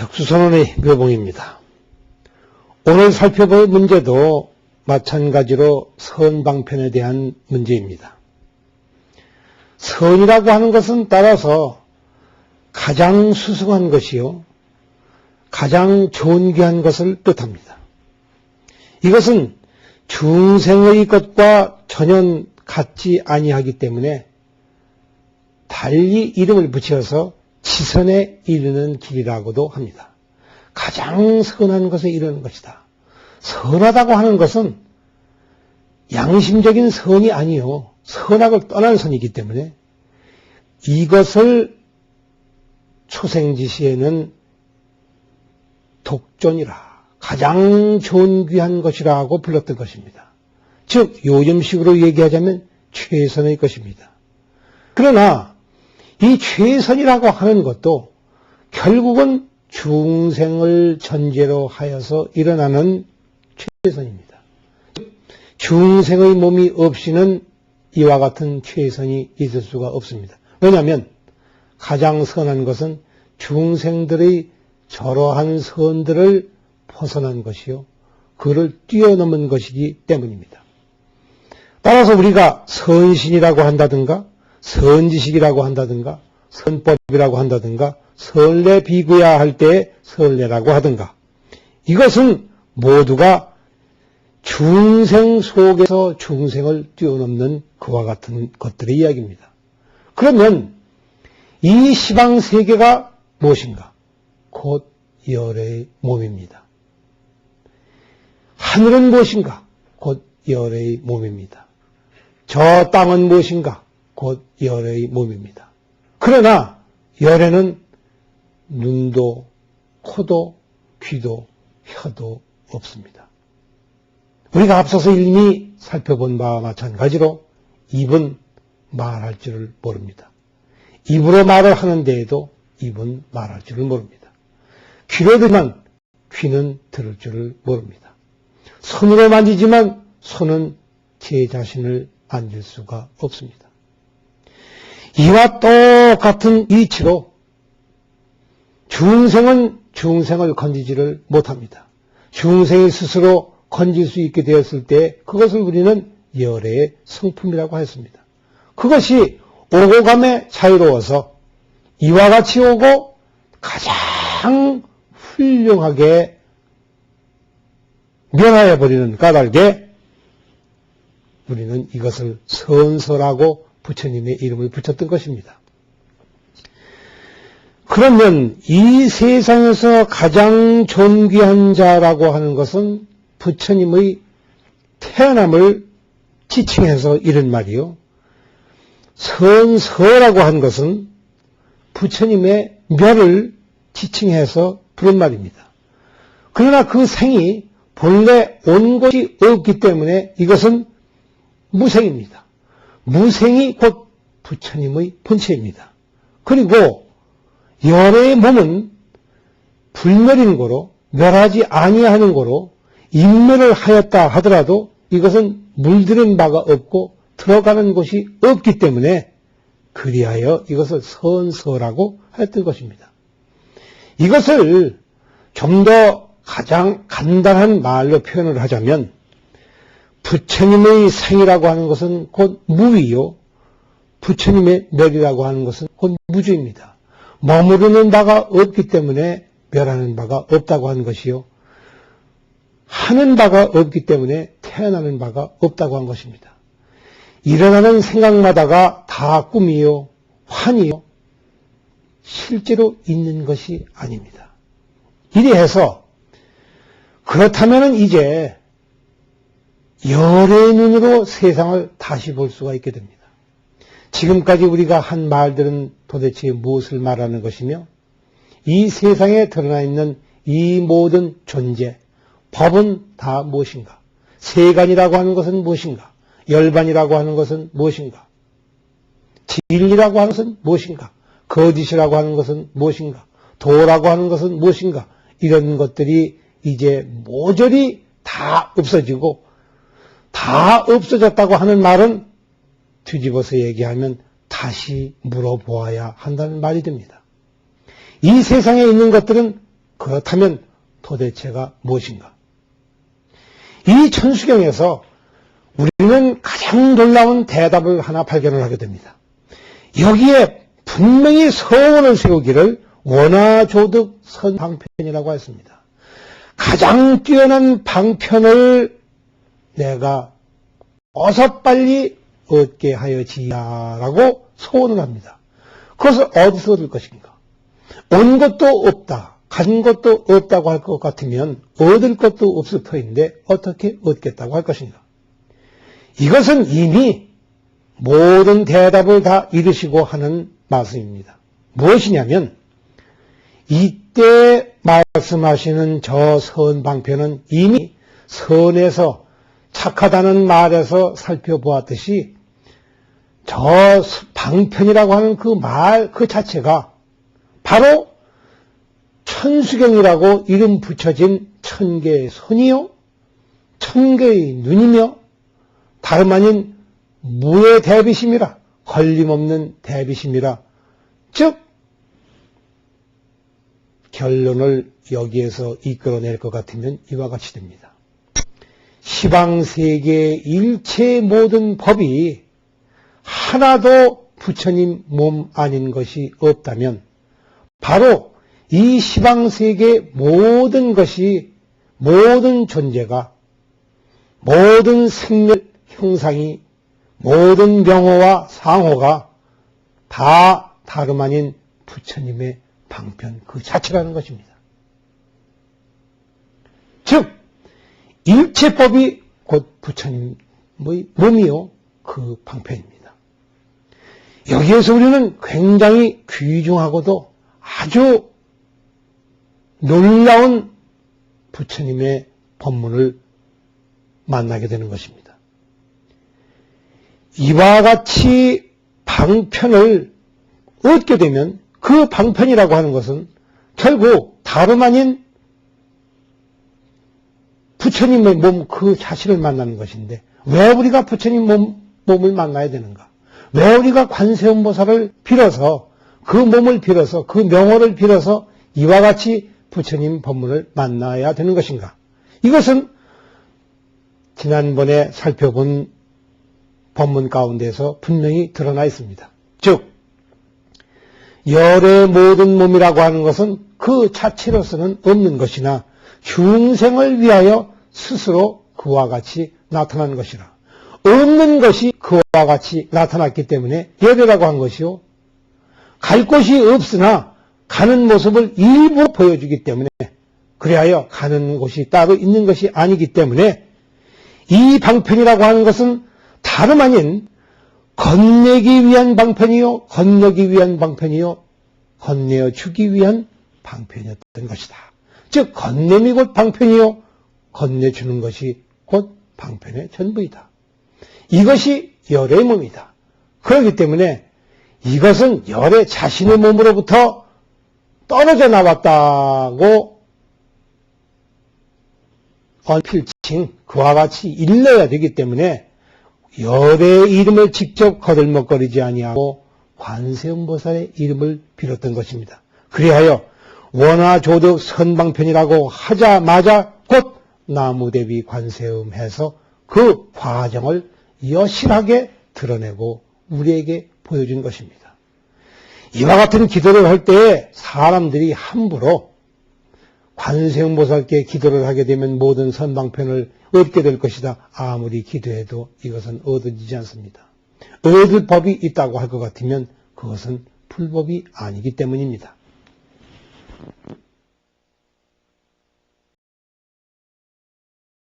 격수선언의 묘봉입니다. 오늘 살펴볼 문제도 마찬가지로 선방편에 대한 문제입니다. 선이라고 하는 것은 따라서 가장 수승한 것이요, 가장 존귀한 것을 뜻합니다. 이것은 중생의 것과 전혀 같지 아니하기 때문에 달리 이름을 붙여서 지선에 이르는 길이라고도 합니다. 가장 선한 것에 이르는 것이다. 선하다고 하는 것은 양심적인 선이 아니요, 선악을 떠난 선이기 때문에 이것을 초생지시에는 독존이라, 가장 존귀한 것이라고 불렀던 것입니다. 즉 요즘식으로 얘기하자면 최선의 것입니다. 그러나 이 최선이라고 하는 것도 결국은 중생을 전제로 하여서 일어나는 최선입니다. 중생의 몸이 없이는 이와 같은 최선이 있을 수가 없습니다. 왜냐하면 가장 선한 것은 중생들의 저러한 선들을 벗어난 것이요, 그를 뛰어넘은 것이기 때문입니다. 따라서 우리가 선신이라고 한다든가 선지식이라고 한다든가 선법이라고 한다든가 선례 비교야 할 때 선례라고 하든가, 이것은 모두가 중생 속에서 중생을 뛰어넘는 그와 같은 것들의 이야기입니다. 그러면 이 시방세계가 무엇인가? 곧 열의 몸입니다. 하늘은 무엇인가? 곧 열의 몸입니다. 저 땅은 무엇인가? 곧 열의 몸입니다. 그러나 열에는 눈도 코도 귀도 혀도 없습니다. 우리가 앞서서 이미 살펴본 바와 마찬가지로 입은 말할 줄을 모릅니다. 입으로 말을 하는 데에도 입은 말할 줄을 모릅니다. 귀로 듣지만 귀는 들을 줄을 모릅니다. 손으로 만지지만 손은 제 자신을 만질 수가 없습니다. 이와 똑같은 이치로 중생은 중생을 건지지를 못합니다. 중생이 스스로 건질 수 있게 되었을 때 그것을 우리는 열의 성품이라고 했습니다. 그것이 오고 감에 자유로워서 이와 같이 오고 가장 훌륭하게 면하여버리는 까닭에 우리는 이것을 선서라고 부처님의 이름을 붙였던 것입니다. 그러면 이 세상에서 가장 존귀한 자라고 하는 것은 부처님의 태어남을 지칭해서 이런 말이요, 선서라고 한 것은 부처님의 멸을 지칭해서 부른 말입니다. 그러나 그 생이 본래 온 것이 없기 때문에 이것은 무생입니다. 무생이 곧 부처님의 본체입니다. 그리고 열의 몸은 불멸인 거로, 멸하지 아니하는 거로 인멸을 하였다 하더라도 이것은 물들은 바가 없고 들어가는 곳이 없기 때문에 그리하여 이것을 선서라고 하였던 것입니다. 이것을 좀 더 가장 간단한 말로 표현을 하자면 부처님의 생이라고 하는 것은 곧 무위요, 부처님의 멸이라고 하는 것은 곧 무주입니다. 머무르는 바가 없기 때문에 멸하는 바가 없다고 하는 것이요, 하는 바가 없기 때문에 태어나는 바가 없다고 한 것입니다. 일어나는 생각마다가 다 꿈이요, 환이요, 실제로 있는 것이 아닙니다. 이래서 그렇다면 이제 열의 눈으로 세상을 다시 볼 수가 있게 됩니다. 지금까지 우리가 한 말들은 도대체 무엇을 말하는 것이며, 이 세상에 드러나 있는 이 모든 존재, 법은 다 무엇인가? 세간이라고 하는 것은 무엇인가? 열반이라고 하는 것은 무엇인가? 진리라고 하는 것은 무엇인가? 거짓이라고 하는 것은 무엇인가? 도라고 하는 것은 무엇인가? 이런 것들이 이제 모조리 다 없어지고, 다 없어졌다고 하는 말은 뒤집어서 얘기하면 다시 물어보아야 한다는 말이 됩니다. 이 세상에 있는 것들은 그렇다면 도대체가 무엇인가? 이 천수경에서 우리는 가장 놀라운 대답을 하나 발견을 하게 됩니다. 여기에 분명히 서원을 세우기를 원하조득 선방편이라고 했습니다. 가장 뛰어난 방편을 내가 어서 빨리 얻게 하여지야라고 소원을 합니다. 그것을 어디서 얻을 것인가? 온 것도 없다, 간 것도 없다고 할 것 같으면 얻을 것도 없을 터인데 어떻게 얻겠다고 할 것인가? 이것은 이미 모든 대답을 다 이루시고 하는 말씀입니다. 무엇이냐면 이때 말씀하시는 저 선방편은 이미 선에서 착하다는 말에서 살펴보았듯이 저 방편이라고 하는 그 말 그 자체가 바로 천수경이라고 이름 붙여진 천개의 손이요, 천개의 눈이며 다름 아닌 무의 대비심이라, 걸림없는 대비심이라, 즉 결론을 여기에서 이끌어낼 것 같으면 이와 같이 됩니다. 시방세계의 일체 모든 법이 하나도 부처님 몸 아닌 것이 없다면 바로 이 시방세계의 모든 것이, 모든 존재가, 모든 생멸 형상이, 모든 명호와 상호가 다 다름 아닌 부처님의 방편 그 자체라는 것입니다. 즉 일체법이 곧 부처님의 몸이요 그 방편입니다. 여기에서 우리는 굉장히 귀중하고도 아주 놀라운 부처님의 법문을 만나게 되는 것입니다. 이와 같이 방편을 얻게 되면 그 방편이라고 하는 것은 결국 다름 아닌 부처님의 몸 그 자신을 만나는 것인데 왜 우리가 부처님 몸을 만나야 되는가? 왜 우리가 관세음보살을 빌어서 그 몸을 빌어서 그 명호를 빌어서 이와 같이 부처님 법문을 만나야 되는 것인가? 이것은 지난번에 살펴본 법문 가운데서 분명히 드러나 있습니다. 즉 열의 모든 몸이라고 하는 것은 그 자체로서는 없는 것이나 중생을 위하여 스스로 그와 같이 나타난 것이라. 없는 것이 그와 같이 나타났기 때문에 열이라고 한 것이요. 갈 곳이 없으나 가는 모습을 일부 보여주기 때문에 그리하여 가는 곳이 따로 있는 것이 아니기 때문에 이 방편이라고 하는 것은 다름 아닌 건네기 위한 방편이요, 건너기 위한 방편이요, 건네어 주기 위한 방편이었던 것이다. 즉 건냄이 곧 방편이요, 건네주는 것이 곧 방편의 전부이다. 이것이 열의 몸이다. 그렇기 때문에 이것은 열의 자신의 몸으로부터 떨어져 나왔다고 필칭 그와 같이 일러야 되기 때문에 열의 이름을 직접 거들먹거리지 아니하고 관세음보살의 이름을 빌었던 것입니다. 그리하여 원화조득 선방편이라고 하자마자 곧 나무대비 관세음 해서 그 과정을 여실하게 드러내고 우리에게 보여준 것입니다. 이와 같은 기도를 할 때에 사람들이 함부로 관세음보살께 기도를 하게 되면 모든 선방편을 얻게 될 것이다. 아무리 기도해도 이것은 얻어지지 않습니다. 얻을 법이 있다고 할 것 같으면 그것은 불법이 아니기 때문입니다.